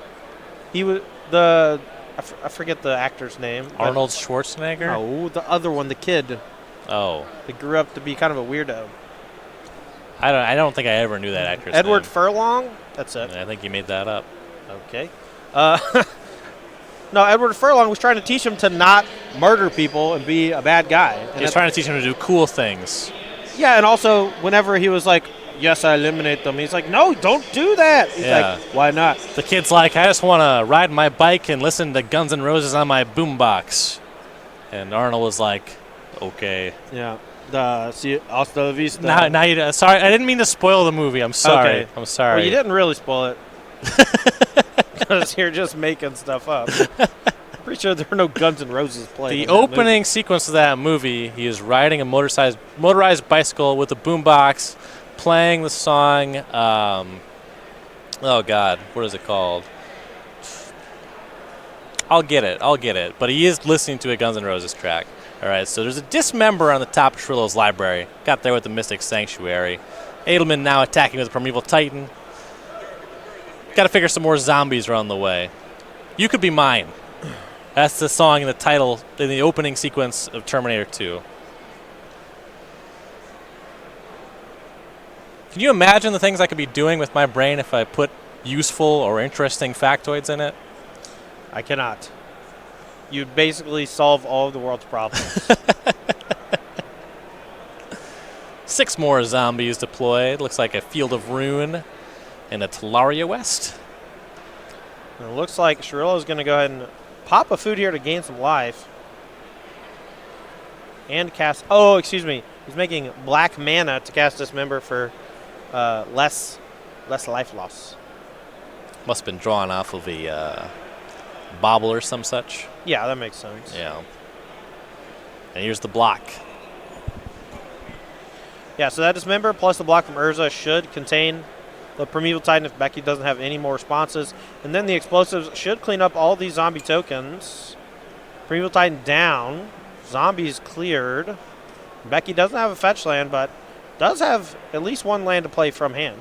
he was I forget the actor's name. Arnold Schwarzenegger? No, the other one, the kid. Oh. That grew up to be kind of a weirdo. I don't think I ever knew that actor's name. Edward Furlong? That's it. I think you made that up. Okay. No, Edward Furlong was trying to teach him to not murder people and be a bad guy. And He's trying to teach him to do cool things. Yeah, and also whenever he was like, yes, I eliminate them, he's like, no, don't do that. He's like, why not? The kid's like, I just want to ride my bike and listen to Guns N' Roses on my boombox. And Arnold was like, okay. Yeah. See, hasta la vista. Now you, sorry, I didn't mean to spoil the movie. I'm sorry. Okay. I'm sorry. Well, you didn't really spoil it. Because you're just making stuff up. Pretty sure there were no Guns N' Roses playing. The opening sequence of that movie, he is riding a motorized bicycle with a boombox, playing the song. Oh God, what is it called? I'll get it. But he is listening to a Guns N' Roses track. All right, so there's a Dismember on the top of Schirllo's library. Got there with the Mystic Sanctuary. Adlman now attacking with a Primeval Titan. Got to figure some more zombies are on the way. You Could Be Mine. That's the song in the title, in the opening sequence of Terminator 2. Can you imagine the things I could be doing with my brain if I put useful or interesting factoids in it? I cannot. You'd basically solve all of the world's problems. 6 more zombies deployed. Looks like a Field of Ruin and a Talaria West. And it looks like Schirllo is going to go ahead and pop a food here to gain some life. And cast... Oh, excuse me. He's making black mana to cast Dismember for less life loss. Must have been drawn off of a bobble or some such. Yeah, that makes sense. Yeah. And here's the block. Yeah, so that Dismember plus the block from Urza should contain the Primeval Titan if Becky doesn't have any more responses. And then the explosives should clean up all these zombie tokens. Primeval Titan down. Zombies cleared. Becky doesn't have a fetch land, but does have at least one land to play from hand.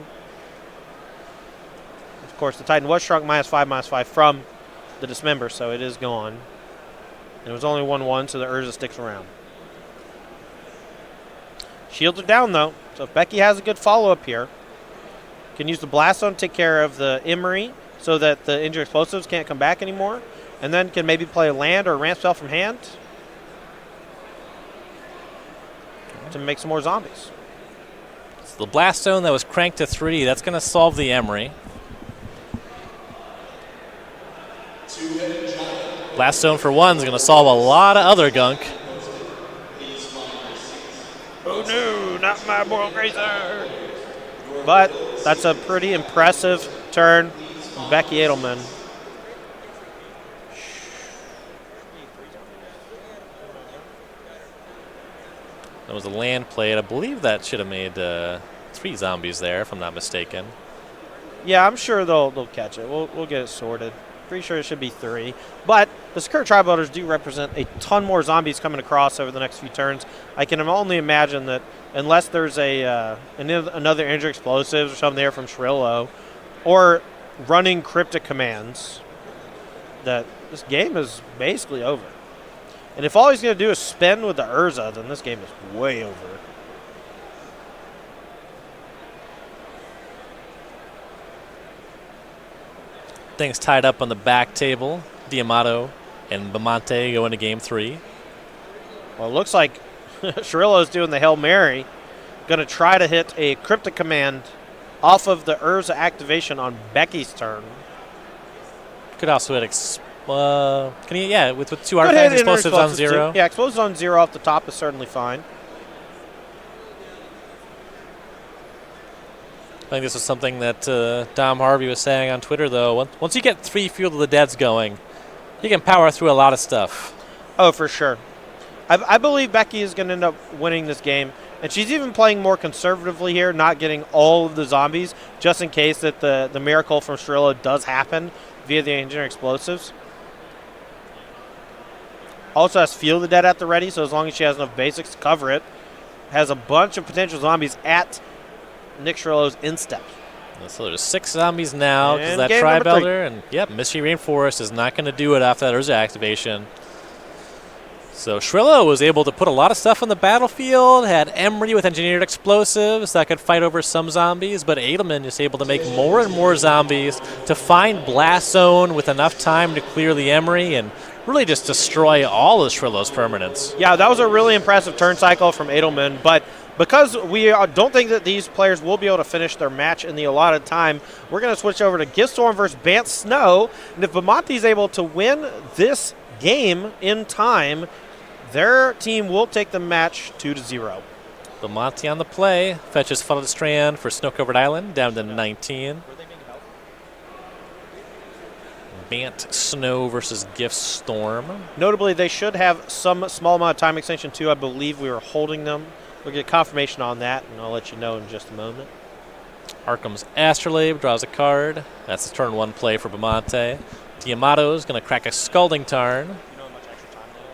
Of course, the Titan was shrunk -5/-5 from the Dismember, so it is gone. And it was only 1/1, so the Urza sticks around. Shields are down, though, so if Becky has a good follow-up here, can use the Blast Zone to take care of the Emery so that the injured explosives can't come back anymore, and then can maybe play a land or a ramp spell from hand to make some more zombies. It's the Blast Zone that was cranked to 3. That's going to solve the Emery. Blast Zone for 1 is going to solve a lot of other gunk. Oh no, not my Boil Grazer! But that's a pretty impressive turn from Becky Adlman. That was a land played. I believe that should have made 3 zombies there, if I'm not mistaken. Yeah, I'm sure they'll catch it. We'll get it sorted. Pretty sure it should be 3. But the Secure Tri-Builders do represent a ton more zombies coming across over the next few turns. I can only imagine that unless there's another injured explosives or something there from Schirllo, or running cryptic commands, that this game is basically over. And if all he's going to do is spend with the Urza, then this game is way over. Things tied up on the back table. Damato And Bimonte going to game 3. Well, it looks like Schirllo's doing the Hail Mary. Going to try to hit a Cryptic Command off of the Urza activation on Becky's turn. Could also hit can he? Yeah, with 2 artifacts, explosives on 0. Yeah, explosives on 0 off the top is certainly fine. I think this is something that Dom Harvey was saying on Twitter, though. Once you get 3 Field of the Deads going, you can power through a lot of stuff. Oh, for sure. I believe Becky is going to end up winning this game. And she's even playing more conservatively here, not getting all of the zombies, just in case that the miracle from Schirllo does happen via the engineer explosives. Also has Field of the Dead at the ready, so as long as she has enough basics to cover it, has a bunch of potential zombies at Nick Schirllo's instep. So there's 6 zombies now because And that game Tribe number 3. Elder, and yep, Mystery Rainforest is not going to do it after that Urza activation. So Schirllo was able to put a lot of stuff on the battlefield, had Emery with engineered explosives that could fight over some zombies, but Adlman is able to make more and more zombies to find Blast Zone with enough time to clear the Emery and really just destroy all of Schirllo's permanents. Yeah, that was a really impressive turn cycle from Adlman, but because we don't think that these players will be able to finish their match in the allotted time, we're going to switch over to Giftstorm versus Bant Snow, and if Bimonte is able to win this game in time, their team will take the match 2-0. Bimonte on the play, fetches Flooded Strand for Snow-Covered Island, down to 19. Bant Snow versus Gift Storm. Notably, they should have some small amount of time extension too. I believe we were holding them. We'll get confirmation on that, and I'll let you know in just a moment. Arkham's Astrolabe draws a card. That's the turn 1 play for Bimonte. Damato is going to crack a Scalding Tarn.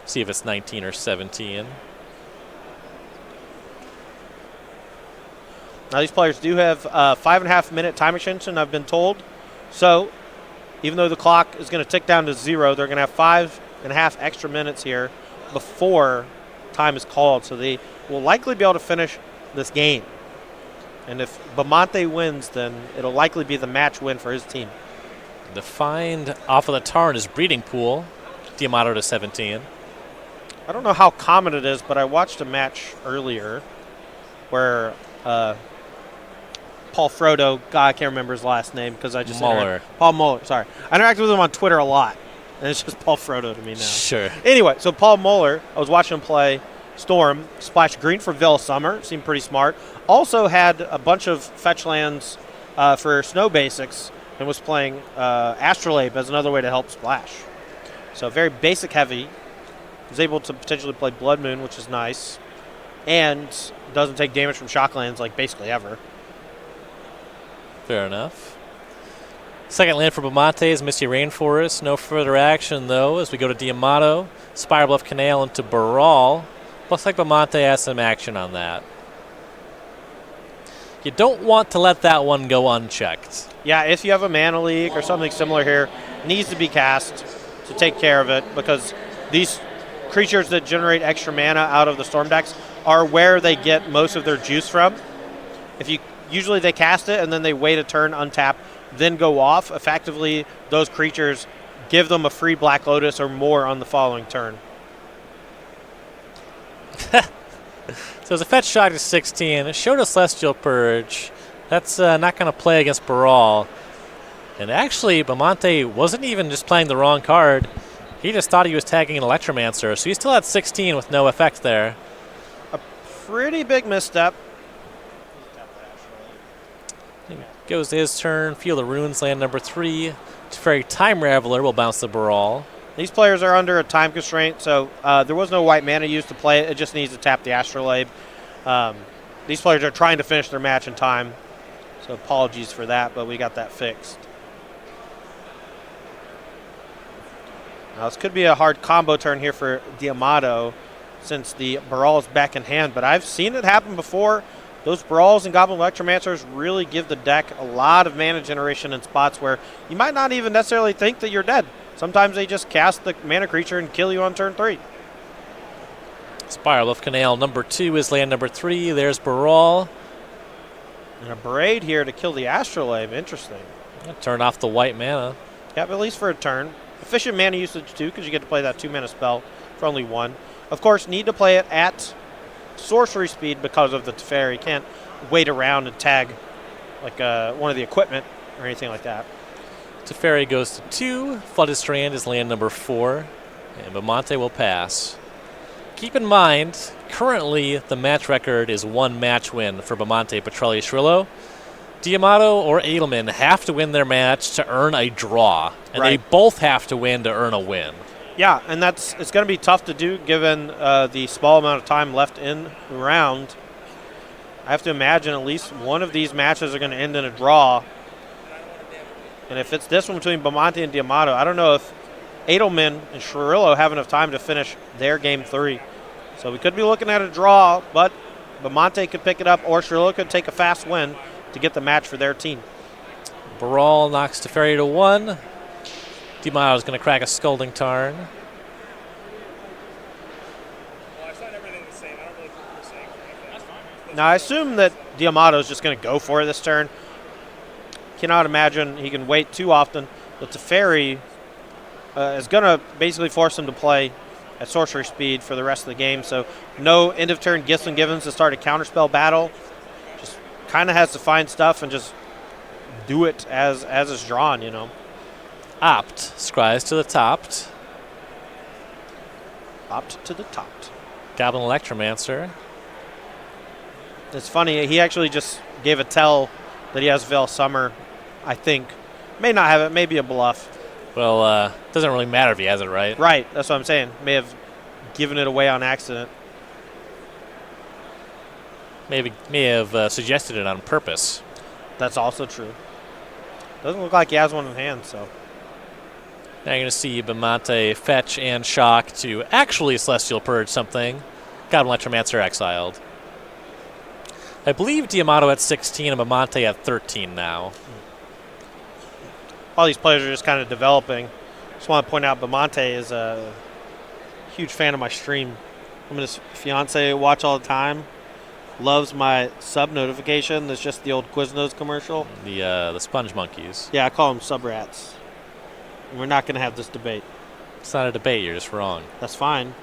See if it's 19 or 17. Now these players do have 5.5 minute time extension, I've been told. So even though the clock is going to tick down to 0, they're going to have 5.5 extra minutes here before time is called. So they will likely be able to finish this game. And if Bimonte wins, then it'll likely be the match win for his team. The find off of the Tarn is Breeding Pool. Damato to 17. I don't know how common it is, but I watched a match earlier where Paul Frodo, God, I can't remember his last name because I just Paul Muller, sorry. I interacted with him on Twitter a lot, and it's just Paul Frodo to me now. Sure. Anyway, so Paul Muller, I was watching him play Storm, splashed green for Veil Summer, seemed pretty smart. Also had a bunch of fetch lands for snow basics and was playing Astrolabe as another way to help splash. So very basic heavy. Was able to potentially play Blood Moon, which is nice, and doesn't take damage from Shocklands like basically ever. Fair enough. Second land for Bimonte is Misty Rainforest. No further action, though, as we go to Damato, Spire Bluff Canal into Baral. Looks like Bimonte has some action on that. You don't want to let that one go unchecked. Yeah, if you have a Mana Leak or something similar here, it needs to be cast to take care of it, because these creatures that generate extra mana out of the Storm decks are where they get most of their juice from. Usually they cast it and then they wait a turn, untap, then go off. Effectively, those creatures give them a free Black Lotus or more on the following turn. So it's a fetch shock to 16. It showed a Celestial Purge. That's not going to play against Baral. And actually, Bimonte wasn't even just playing the wrong card. He just thought he was tagging an Electromancer, so he's still at 16 with no effect there. A pretty big misstep. Goes to his turn. Field of Runes, land number 3. Teferi Time Raveler will bounce the Baral. These players are under a time constraint, so there was no white mana used to play it. It just needs to tap the Astrolabe. These players are trying to finish their match in time, so apologies for that, but we got that fixed. Now this could be a hard combo turn here for Damato, since the Baral is back in hand, but I've seen it happen before. Those Brawls and Goblin Electromancers really give the deck a lot of mana generation in spots where you might not even necessarily think that you're dead. Sometimes they just cast the mana creature and kill you on turn 3. Spiral of Canal number 2 is land number 3. There's Baral. And a Braid here to kill the Astrolabe. Interesting. Turn off the white mana. Yep, at least for a turn. Efficient mana usage, too, because you get to play that 2-mana spell for only 1. Of course, need to play it at sorcery speed because of the Teferi. Can't wait around and tag like one of the equipment or anything like that. Teferi goes to 2. Flooded Strand is land number 4. And Bimonte will pass. Keep in mind, currently the match record is 1 match win for Bimonte, Petrilli, Schirllo. Damato or Adlman have to win their match to earn a draw, and they both have to win to earn a win. Yeah, and it's going to be tough to do given the small amount of time left in the round. I have to imagine at least one of these matches are going to end in a draw. And if it's this one between Bimonte and Damato, I don't know if Adlman and Schirllo have enough time to finish their game 3. So we could be looking at a draw, but Bimonte could pick it up, or Schirllo could take a fast win to get the match for their team. Brawl knocks Teferi to 1. Damato is going to crack a Scalding Tarn. Now, I assume that Damato is just going to go for it this turn. Cannot imagine he can wait too often. The Teferi is going to basically force him to play at sorcery speed for the rest of the game. So no end-of-turn gifts and givens to start a counterspell battle. Just kind of has to find stuff and just do it as it's drawn, you know. Opt. Scries to the topped. Opt to the topped. Goblin Electromancer. It's funny, he actually just gave a tell that he has Veil Summer, I think. May not have it, may be a bluff. Well, doesn't really matter if he has it, right? Right, that's what I'm saying. May have given it away on accident. May have suggested it on purpose. That's also true. Doesn't look like he has one in hand, so. Now you're going to see Bimonte fetch and shock to actually Celestial Purge something. Goblin Electromancer exiled. I believe Damato at 16 and Bimonte at 13 now. All these players are just kind of developing. Just want to point out Bimonte is a huge fan of my stream. Him and his fiance watch all the time. Loves my sub notification. That's just the old Quiznos commercial. The Sponge Monkeys. Yeah, I call them sub rats. We're not going to have this debate. It's not a debate. You're just wrong. That's fine.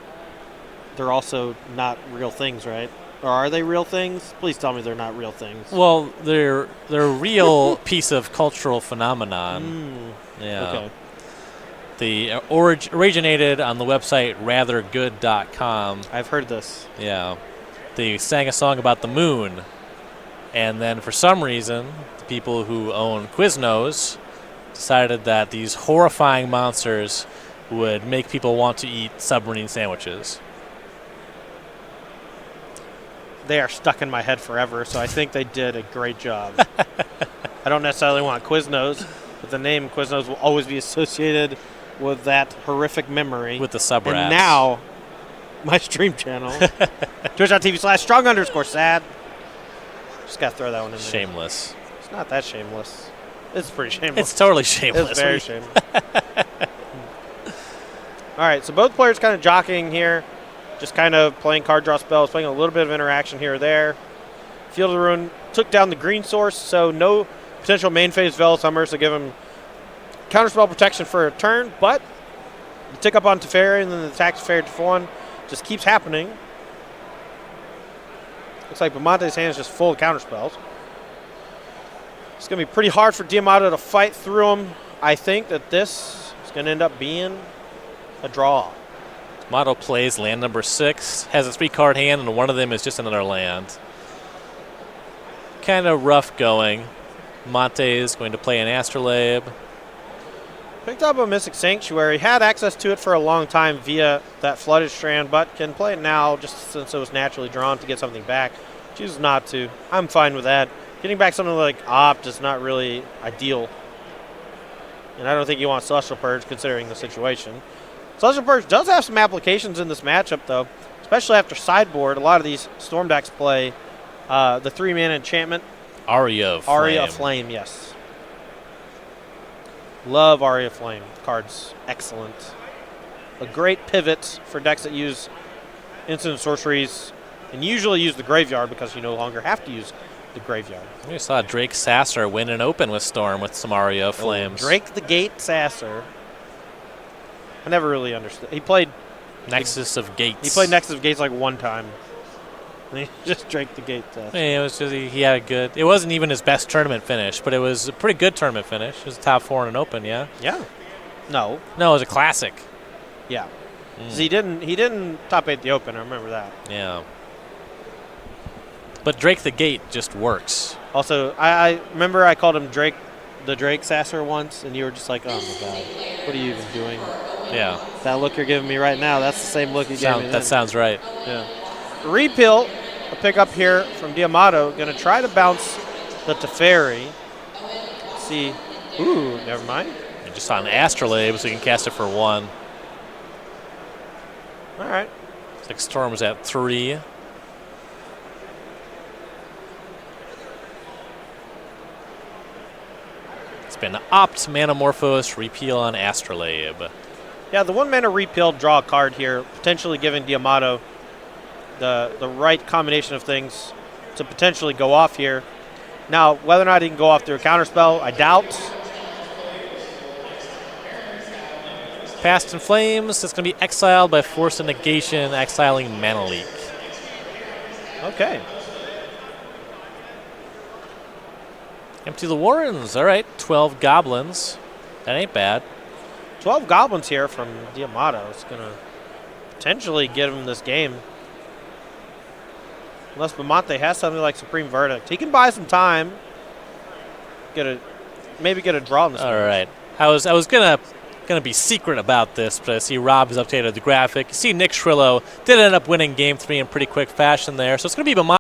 They're also not real things, right? Or are they real things? Please tell me they're not real things. Well, they're a real piece of cultural phenomenon. Yeah. Okay. They originated on the website rathergood.com. I've heard this. Yeah. They sang a song about the moon, and then for some reason, the people who own Quiznos decided that these horrifying monsters would make people want to eat submarine sandwiches. They are stuck in my head forever, so I think they did a great job. I don't necessarily want Quiznos, but the name Quiznos will always be associated with that horrific memory. With the sub And rats. now, my stream channel, twitch.tv/StrongSad. Just got to throw that one in there. Shameless. It's not that shameless. It's pretty shameless. It's totally shameless. It's very shameless. All right, so both players kind of jockeying here. Just kind of playing card draw spells, playing a little bit of interaction here or there. Field of Ruin took down the green source, so no potential main phase Veil Summer, so give him counterspell protection for a turn, but the tick up on Teferi and then the attack Teferi to 1 just keeps happening. Looks like Bimonte's hand is just full of counterspells. It's going to be pretty hard for Damato to fight through them. I think that this is going to end up being a draw. Damato plays land number 6, has a 3-card hand, and one of them is just another land. Kind of rough going. Monte is going to play an Astrolabe. Picked up a Mystic Sanctuary. Had access to it for a long time via that Flooded Strand, but can play it now just since it was naturally drawn to get something back. Chooses not to. I'm fine with that. Getting back something like Opt is not really ideal. And I don't think you want Celestial Purge considering the situation. Celestial Purge does have some applications in this matchup, though, especially after sideboard. A lot of these Storm decks play the 3-mana enchantment. Aria of Flame. Aria of Flame, yes. Love Aria of Flame. Card's excellent. A great pivot for decks that use instant sorceries and usually use the graveyard because you no longer have to use the graveyard. We saw Drake Sasser win an open with Storm with some Aria of Flames. Drake the Gate Sasser. I never really understood. He played Nexus of Gates. He played Nexus of Gates like one time. And he just drank the gate test. Yeah, it was just he had a good. It wasn't even his best tournament finish, but it was a pretty good tournament finish. It was a top 4 in an Open, yeah. Yeah. No. No, it was a classic. Yeah. 'Cause he didn't top 8 the Open. I remember that. Yeah. But Drake the Gate just works. Also, I remember I called him Drake, the Drake Sasser once, and you were just like, "Oh my god, what are you even doing?" Yeah. That look you're giving me right now, that's the same look you gave me then. That sounds right. Yeah. Repeal, a pickup here from Damato. Going to try to bounce the Teferi. See. Ooh, never mind. And just on Astrolabe, so you can cast it for 1. All right. It's like Storm's at 3. It's been Opt, Manamorphose, Repeal on Astrolabe. Yeah, the 1-mana repeal, draw a card here, potentially giving Damato the right combination of things to potentially go off here. Now, whether or not he can go off through a counterspell, I doubt. Past in Flames, it's going to be exiled by Force of Negation, exiling Mana Leak. Okay. Empty the Warrens. All right, 12 Goblins. That ain't bad. 12 Goblins here from Damato. It's going to potentially get him this game. Unless Bimonte has something like Supreme Verdict. He can buy some time. Maybe get a draw in this All right. I was gonna be secret about this, but I see Rob has updated the graphic. You see Nick Schirllo did end up winning Game 3 in pretty quick fashion there. So it's going to be Bimonte